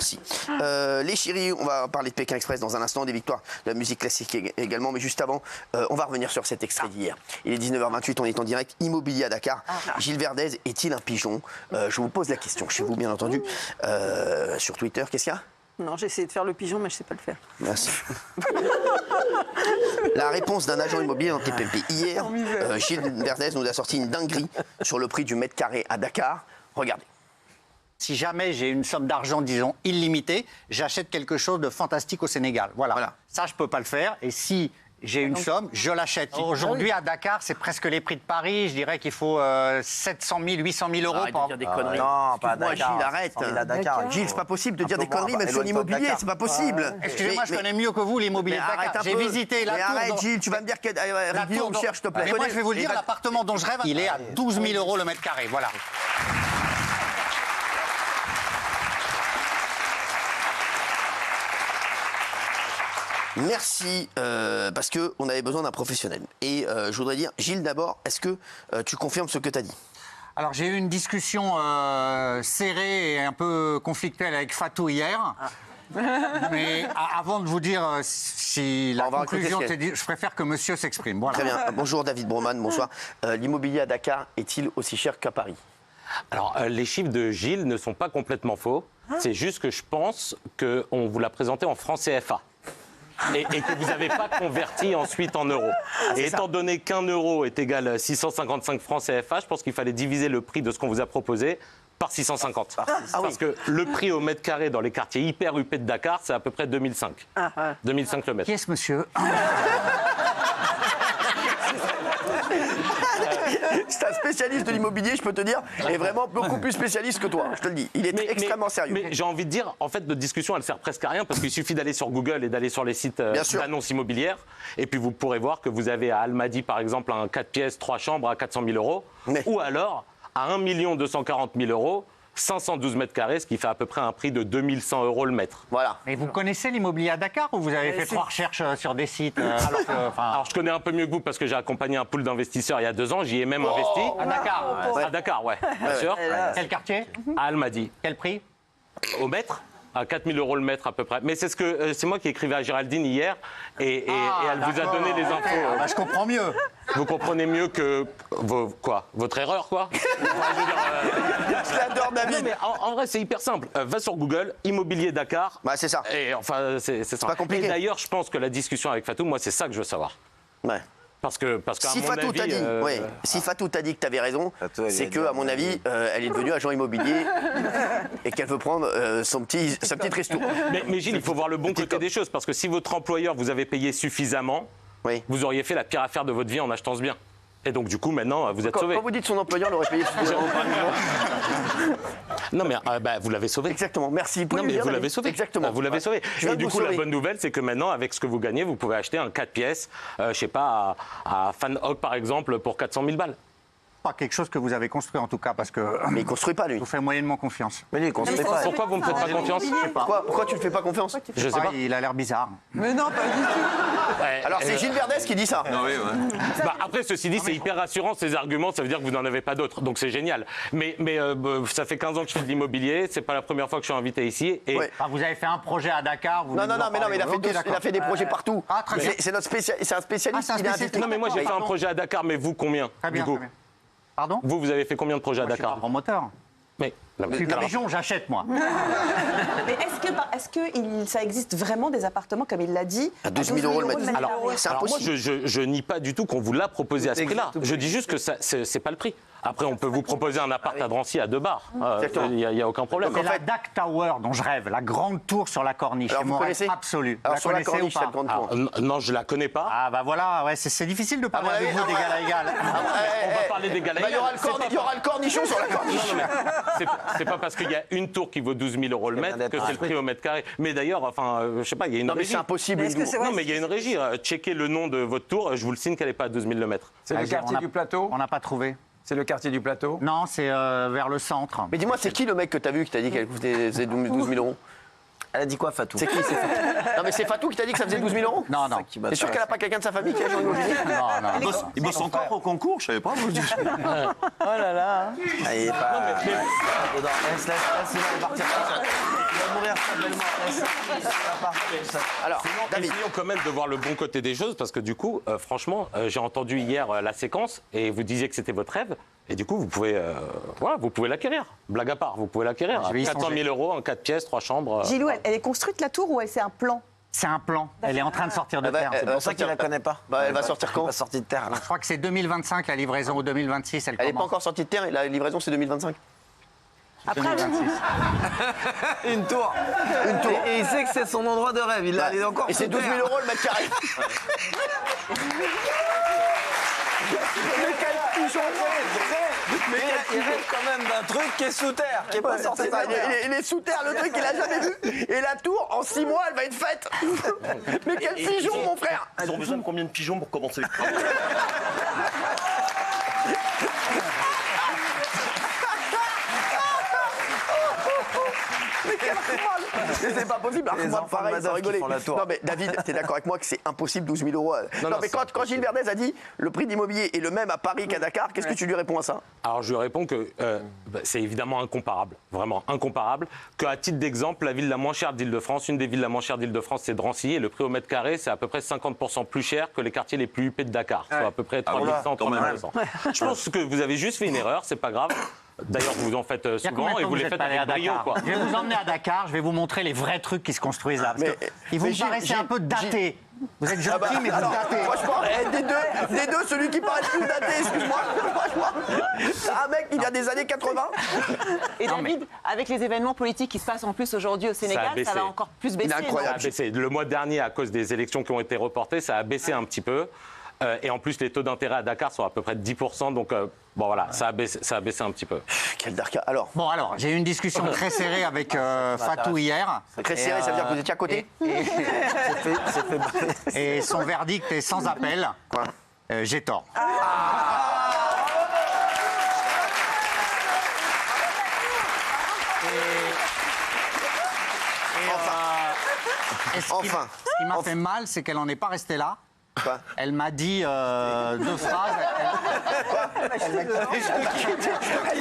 Merci. Les chéris, on va parler de Pékin Express dans un instant, des victoires de la musique classique également. Mais juste avant, on va revenir sur cet extrait d'hier. Il est 19h28, on est en direct. Immobilier à Dakar. Gilles Verdez est-il un pigeon? Je vous pose la question chez vous, bien entendu. Sur Twitter, qu'est-ce qu'il y a? Non, j'ai essayé de faire le pigeon, mais je ne sais pas le faire. Merci. La réponse d'un agent immobilier dans TPMP. Hier, Gilles Verdez nous a sorti une dinguerie sur le prix du mètre carré à Dakar. Regardez. Si jamais j'ai une somme d'argent, disons, illimitée, j'achète quelque chose de fantastique au Sénégal. Voilà. Ça, je ne peux pas le faire. Et si j'ai une somme, je l'achète. Aujourd'hui, à Dakar, c'est presque les prix de Paris. Je dirais qu'il faut 700 000, 800 000 euros Arrête de dire des conneries. Non, pas à Moi, Dakar. Gilles, arrête. À Dakar. Gilles, c'est pas possible de dire des conneries, même sur l'immobilier, c'est pas possible. Excusez-moi, je connais mieux que vous l'immobilier de Dakar. J'ai visité la tour. Arrête, Gilles, tu vas me dire que Guillaume cherche, s'il te plaît. Mais moi, je vais vous le dire, l'appartement dont je rêve, il est à 12 000 euros le mètre carré. Voilà. Merci, parce qu'on avait besoin d'un professionnel. Et je voudrais dire, Gilles, d'abord, est-ce que tu confirmes ce que tu as dit? Alors, j'ai eu une discussion serrée et un peu conflictuelle avec Fatou hier. Mais avant de vous dire si la conclusion, je préfère que monsieur s'exprime. Voilà. Très bien. Bonjour David Broman, bonsoir. L'immobilier à Dakar est-il aussi cher qu'à Paris? Alors, les chiffres de Gilles ne sont pas complètement faux. C'est juste que je pense qu'on vous l'a présenté en francs CFA. Et que vous n'avez pas converti ensuite en euros. Et étant donné qu'un euro est égal à 655 francs CFA, je pense qu'il fallait diviser le prix de ce qu'on vous a proposé par 650. Parce que le prix au mètre carré dans les quartiers hyper huppés de Dakar, c'est à peu près 2005. 2005 le mètre. Qui est ce monsieur? C'est un spécialiste de l'immobilier, je peux te dire, et vraiment beaucoup plus spécialiste que toi, je te le dis. Il est extrêmement sérieux. Mais j'ai envie de dire, en fait, notre discussion, elle sert presque à rien, parce qu'il suffit d'aller sur Google et d'aller sur les sites d'annonces immobilières, et puis vous pourrez voir que vous avez à Almadies, par exemple, un 4 pièces, 3 chambres à 400 000 euros, ou alors à 1 240 000 euros, 512 mètres carrés, ce qui fait à peu près un prix de 2100 euros le mètre. Voilà. Mais vous connaissez l'immobilier à Dakar ou vous avez fait 3 recherches sur des sites Alors je connais un peu mieux que vous parce que j'ai accompagné un pool d'investisseurs il y a 2 ans, j'y ai même investi. À Dakar? À Dakar, ouais, bien sûr. Quel quartier? À Almadies. Quel prix? Au mètre? À 4 000 euros le mètre à peu près. Mais c'est c'est moi qui écrivais à Géraldine hier et elle vous a donné les infos. Je comprends mieux. Vous comprenez mieux que votre erreur, quoi. J'adore David. Non, mais en vrai, c'est hyper simple. Va sur Google, immobilier Dakar. Bah, c'est ça. Et enfin, c'est ça. pas compliqué. Et d'ailleurs, je pense que la discussion avec Fatou, moi, c'est ça que je veux savoir. Ouais. Parce qu'à Si mon Fatou avis, t'a dit, si Fatou t'a dit que tu avais raison, c'est que, à mon avis, elle est devenue agent immobilier et qu'elle veut prendre sa petite resto. Mais Gilles, il faut voir le bon côté des choses, parce que si votre employeur vous avait payé suffisamment, vous auriez fait la pire affaire de votre vie en achetant ce bien. Et donc, du coup, maintenant, vous êtes sauvé. Quand vous dites son employeur l'aurait payé suffisamment. Non, mais vous l'avez sauvé. Exactement, merci. Non, mais vous l'avez sauvé. Exactement. Vous l'avez sauvé. Et du coup, la bonne nouvelle, c'est que maintenant, avec ce que vous gagnez, vous pouvez acheter un 4 pièces, je sais pas, à Fan Hog, par exemple, pour 400 000 balles. Pas quelque chose que vous avez construit en tout cas, parce que. Mais il construit pas, lui. Je vous fais moyennement confiance. Mais lui, il construit pas. Pourquoi vous me faites pas confiance? Pourquoi tu ne fais pas confiance? Je sais pas. Il a l'air bizarre. Mais non, pas du tout. Alors, c'est Gilles Verdez qui dit ça. Après, ceci dit, c'est hyper rassurant, ces arguments, ça veut dire que vous n'en avez pas d'autres, donc c'est génial. Mais ça fait 15 ans que je fais de l'immobilier, c'est pas la première fois que je suis invité ici. Et... Vous avez fait un projet à Dakar. Non, mais il a fait des projets partout. C'est un spécialiste. Non, mais moi, j'ai fait un projet à Dakar, mais vous, combien? Très bien. Pardon? Vous avez fait combien de projets à Dakar? Je suis pas promoteur. Mais je suis pigeon, j'achète moi. Mais est-ce que ça existe vraiment des appartements, comme il l'a dit, à 12 000 euros le mètre? Alors moi, je nie pas du tout qu'on vous l'a proposé à ce prix-là. Je dis juste que c'est pas le prix. Après, on peut vous proposer un appart à Drancy à 2 bars. Il n'y a aucun problème. C'est la Dak Tower dont je rêve, la grande tour sur la corniche. Alors, c'est mon rêve absolu. Alors, sur la corniche, cette grande tour. Non, je la connais pas. Ah bah voilà, c'est difficile de parler avec vous d'égal à égal. On va parler d'égal à égal. Il y aura le cornichon sur la corniche. C'est pas parce qu'il y a une tour qui vaut 12 000 euros le mètre que c'est le prix au mètre carré. Mais d'ailleurs, enfin, je sais pas, il y a une régie. Non, mais c'est impossible. Non, mais il y a une régie. Checkez le nom de votre tour, je vous le signe qu'elle n'est pas à 12 000 le mètre. C'est le quartier du plateau? On n'a pas trouvé. C'est le quartier du plateau? Non, c'est vers le centre. Mais dis-moi, c'est qui le mec que t'as vu qui t'a dit qu'elle coûtait 12 000 euros? Elle a dit quoi, Fatou? C'est qui? Non, mais c'est Fatou qui t'a dit que ça faisait 12 000 euros? Non. T'es sûr qu'elle n'a pas quelqu'un de sa famille qui est agent immobilier? Non. Il bosse encore au concours, je savais pas. Oh là là. Il est pas. Laisse-le partir. Il va mourir. Alors, David. Essayons quand même de voir le bon côté des choses parce que du coup, franchement, j'ai entendu hier la séquence et vous disiez que c'était votre rêve. Et du coup, vous pouvez l'acquérir. Blague à part, vous pouvez l'acquérir. Je vais y 400 songer. 000 euros en 4 pièces, 3 chambres. Gilou, elle est construite la tour ou c'est un plan? C'est un plan. Elle est en train de sortir de terre. C'est pour ça qu'il la connaît pas. Bah, elle va sortir quand? Elle va sortir de terre. Je crois que c'est 2025 la livraison ou 2026. Elle Elle n'est pas commence. encore sortie de terre et la livraison c'est 2025. Après, 2026. Une tour. Une tour. Et il sait que c'est son endroit de rêve. Il est encore Et c'est sous 12 000 terre. euros le mètre carré. Mais quel pigeon! Mais il rêve quand même d'un truc qui est sous terre, qui est pas sorti de C'est ça, terre. il est sous terre, le truc qu'il a jamais vu. Et la tour, en 6 mois, elle va être faite. Mais quel pigeon, mon frère! Ils ont besoin de combien de pigeons pour commencer? Mais c'est pas possible. Les Moi, enfants de pareil, Madoff sans qui rigoler. font la tour. Non mais David, t'es d'accord avec moi que c'est impossible 12 000 euros. Non, mais quand Gilles Verdez a dit le prix d'immobilier est le même à Paris qu'à Dakar, qu'est-ce que tu lui réponds à ça? Alors je lui réponds que c'est évidemment incomparable, vraiment incomparable. Qu'à titre d'exemple, la ville la moins chère d'Île-de-France, une des villes la moins chères d'Île-de-France, c'est Drancy, et le prix au mètre carré, c'est à peu près 50% plus cher que les quartiers les plus huppés de Dakar, soit à peu près 3 100, 3 200. Je pense que vous avez juste fait une erreur, c'est pas grave. D'ailleurs, vous en faites Il y a combien souvent de et temps vous que les êtes faites pas allé avec à brio, Dakar? quoi. Je vais vous emmener à Dakar, je vais vous montrer les vrais trucs qui se construisent là. Parce que vous mais me paraissez un peu daté. Vous êtes gentil, mais vous alors, datez. franchement, des deux, celui qui paraît le plus daté, excuse-moi, franchement, c'est un mec qui vient des années 80. Et Non, David, avec les événements politiques qui se passent en plus aujourd'hui au Sénégal, baissé. ça va encore plus baisser. incroyable. Ça a baissé. Le mois dernier, à cause des élections qui ont été reportées, ça a baissé un petit peu. Et en plus, les taux d'intérêt à Dakar sont à peu près de 10%. Donc, bon, voilà, ça a baissé un petit peu. Quel Dakar. Alors, Bon alors, j'ai eu une discussion très serrée avec Fatou hier. très serré, ça veut dire que vous étiez à côté. Et son verdict est sans appel. Quoi? J'ai tort. Et ce qui- Enfin. Ce qui m'a fait mal, c'est qu'elle n'en est pas restée là. Quoi? Elle m'a dit 2 phrases. Elle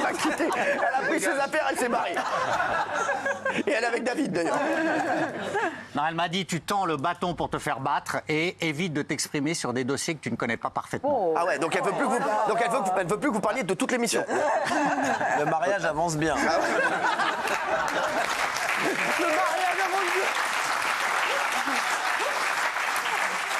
m'a quitté. Elle a pris ses affaires, elle s'est barrée. Et elle est avec David d'ailleurs. Non, elle m'a dit tu tends le bâton pour te faire battre et évite de t'exprimer sur des dossiers que tu ne connais pas parfaitement. Ah ouais, donc elle veut plus que vous, elle veut plus que vous parliez de toute l'émission. Le mariage avance bien.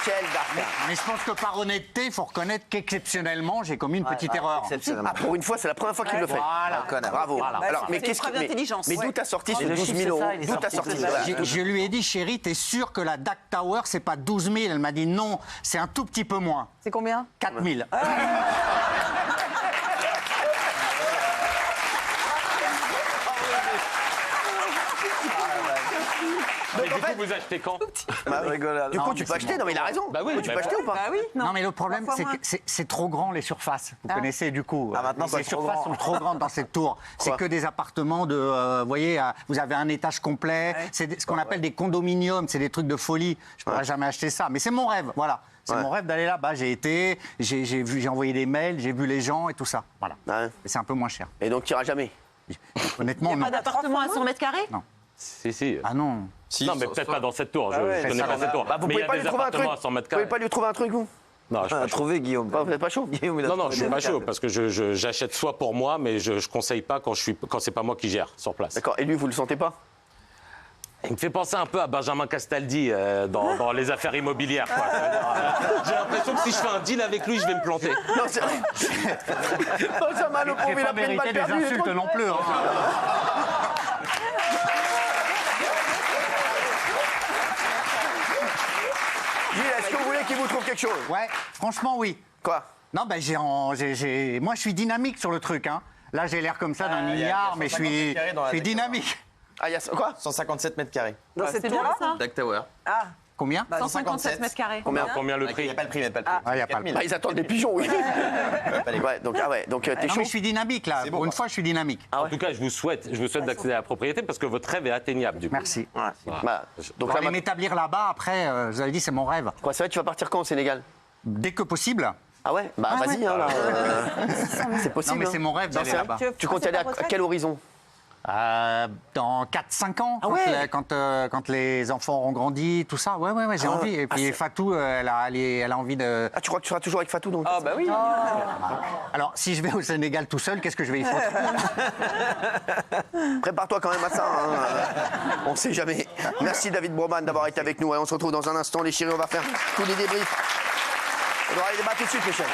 Quel Dakar. Mais je pense que par honnêteté, il faut reconnaître qu'exceptionnellement, j'ai commis une petite erreur. Ah, pour une fois, c'est la première fois qu'il le fait. Voilà. Bravo. Voilà. Alors, mais c'est qu'est-ce une preuve d'intelligence. Mais d'où t'as sorti ce Ouais. 12 000 euros? D'où t'as sorti ça? Je lui ai dit, chérie, t'es sûre que la DAC Tower, c'est pas 12 000? Elle m'a dit non, c'est un tout petit peu moins. C'est combien? 4 000. Mais du coup, vous achetez quand? Du coup, tu peux acheter. Non, mais il a raison. Bah oui, Du coup, tu bah peux acheter ou pas? Bah oui, Non, mais le problème, Trois c'est fois que c'est trop grand, les surfaces. Vous connaissez, du coup. Ah, maintenant, les c'est trop surfaces grand. sont trop grandes dans cette tour. C'est que des appartements de... vous voyez, vous avez un étage complet. C'est ce qu'on appelle des condominiums. C'est des trucs de folie. Je ne pourrais jamais acheter ça. Mais c'est mon rêve, voilà. C'est mon rêve d'aller là-bas. J'ai été, j'ai envoyé des mails, j'ai vu les gens et tout ça. Voilà. Ouais. Et c'est un peu moins cher. Et donc, tu iras jamais. Honnêtement, non. Pas d'appartement à 100 mètres carrés? Non. Si. Ah non. Non, mais peut-être pas dans cette tour. Je connais pas cette tour. Bah, vous Mais il y pouvez a pas des lui trouver un truc. appartements à 100 mètres Vous pouvez carrés. pas lui trouver un truc, vous? Non, je suis On pas a chaud. trouvé Guillaume. Vous n'êtes pas chaud? Guillaume, il a Non, trouvé je suis des pas chaud câbles. parce que j'achète soit pour moi, mais je conseille pas quand c'est pas moi qui gère sur place. D'accord. Et lui, vous le sentez pas? Il me fait penser un peu à Benjamin Castaldi dans les affaires immobilières. quoi. J'ai l'impression que si je fais un deal avec lui, je vais me planter. Non, c'est vrai. Benjamin, le pauvre, J'ai il pas a pris une mérité balle des perdue. insultes non plus. hein. Gilles, est-ce que vous voulez qu'il vous trouve quelque chose? Ouais, franchement, oui. Quoi? Non, ben moi, je suis dynamique sur le truc. Hein. Là, j'ai l'air comme ça d'un il y a milliard, mais je 150 suis, mètres carrés dans la je suis Dakar. dynamique. Ah, il y a quoi? 157 mètres carrés. Dans cette tour-là, ça? Dak Tower. Combien 157 mètres carrés. Combien le Il prix? n'y a pas le prix, il n'y a pas le prix. Ah, il y a pas le 4000. Bah, ils attendent des pigeons, oui. Ouais, donc, t'es Non, chaud? mais je suis dynamique, là. C'est Pour bon, une quoi. fois, je suis dynamique. En tout cas, je vous souhaite d'accéder à la propriété parce que votre rêve est atteignable du coup. Merci. Bah, donc Pour là, aller m'établir là-bas, après, je vous avais dit, c'est mon rêve. quoi, c'est vrai, tu vas partir quand au Sénégal? Dès que possible. Ah ouais? Bah, vas-y, hein, là. C'est Non, possible. mais hein. c'est mon rêve d'aller c'est vrai. là-bas. Tu comptes y aller à quel horizon? Dans 4-5 ans, quand les enfants auront grandi, tout ça. Ouais, j'ai envie. Et puis Fatou, elle a envie de... Ah, tu crois que tu seras toujours avec Fatou donc? Ah bah oui. Alors, si je vais au Sénégal tout seul, qu'est-ce que je vais y foutre? Prépare-toi quand même à ça, hein. On sait jamais. Merci David Bourman d'avoir été avec nous. Et on se retrouve dans un instant, les chéris, on va faire tous les débriefs. On aura les débats tout de suite, les chers.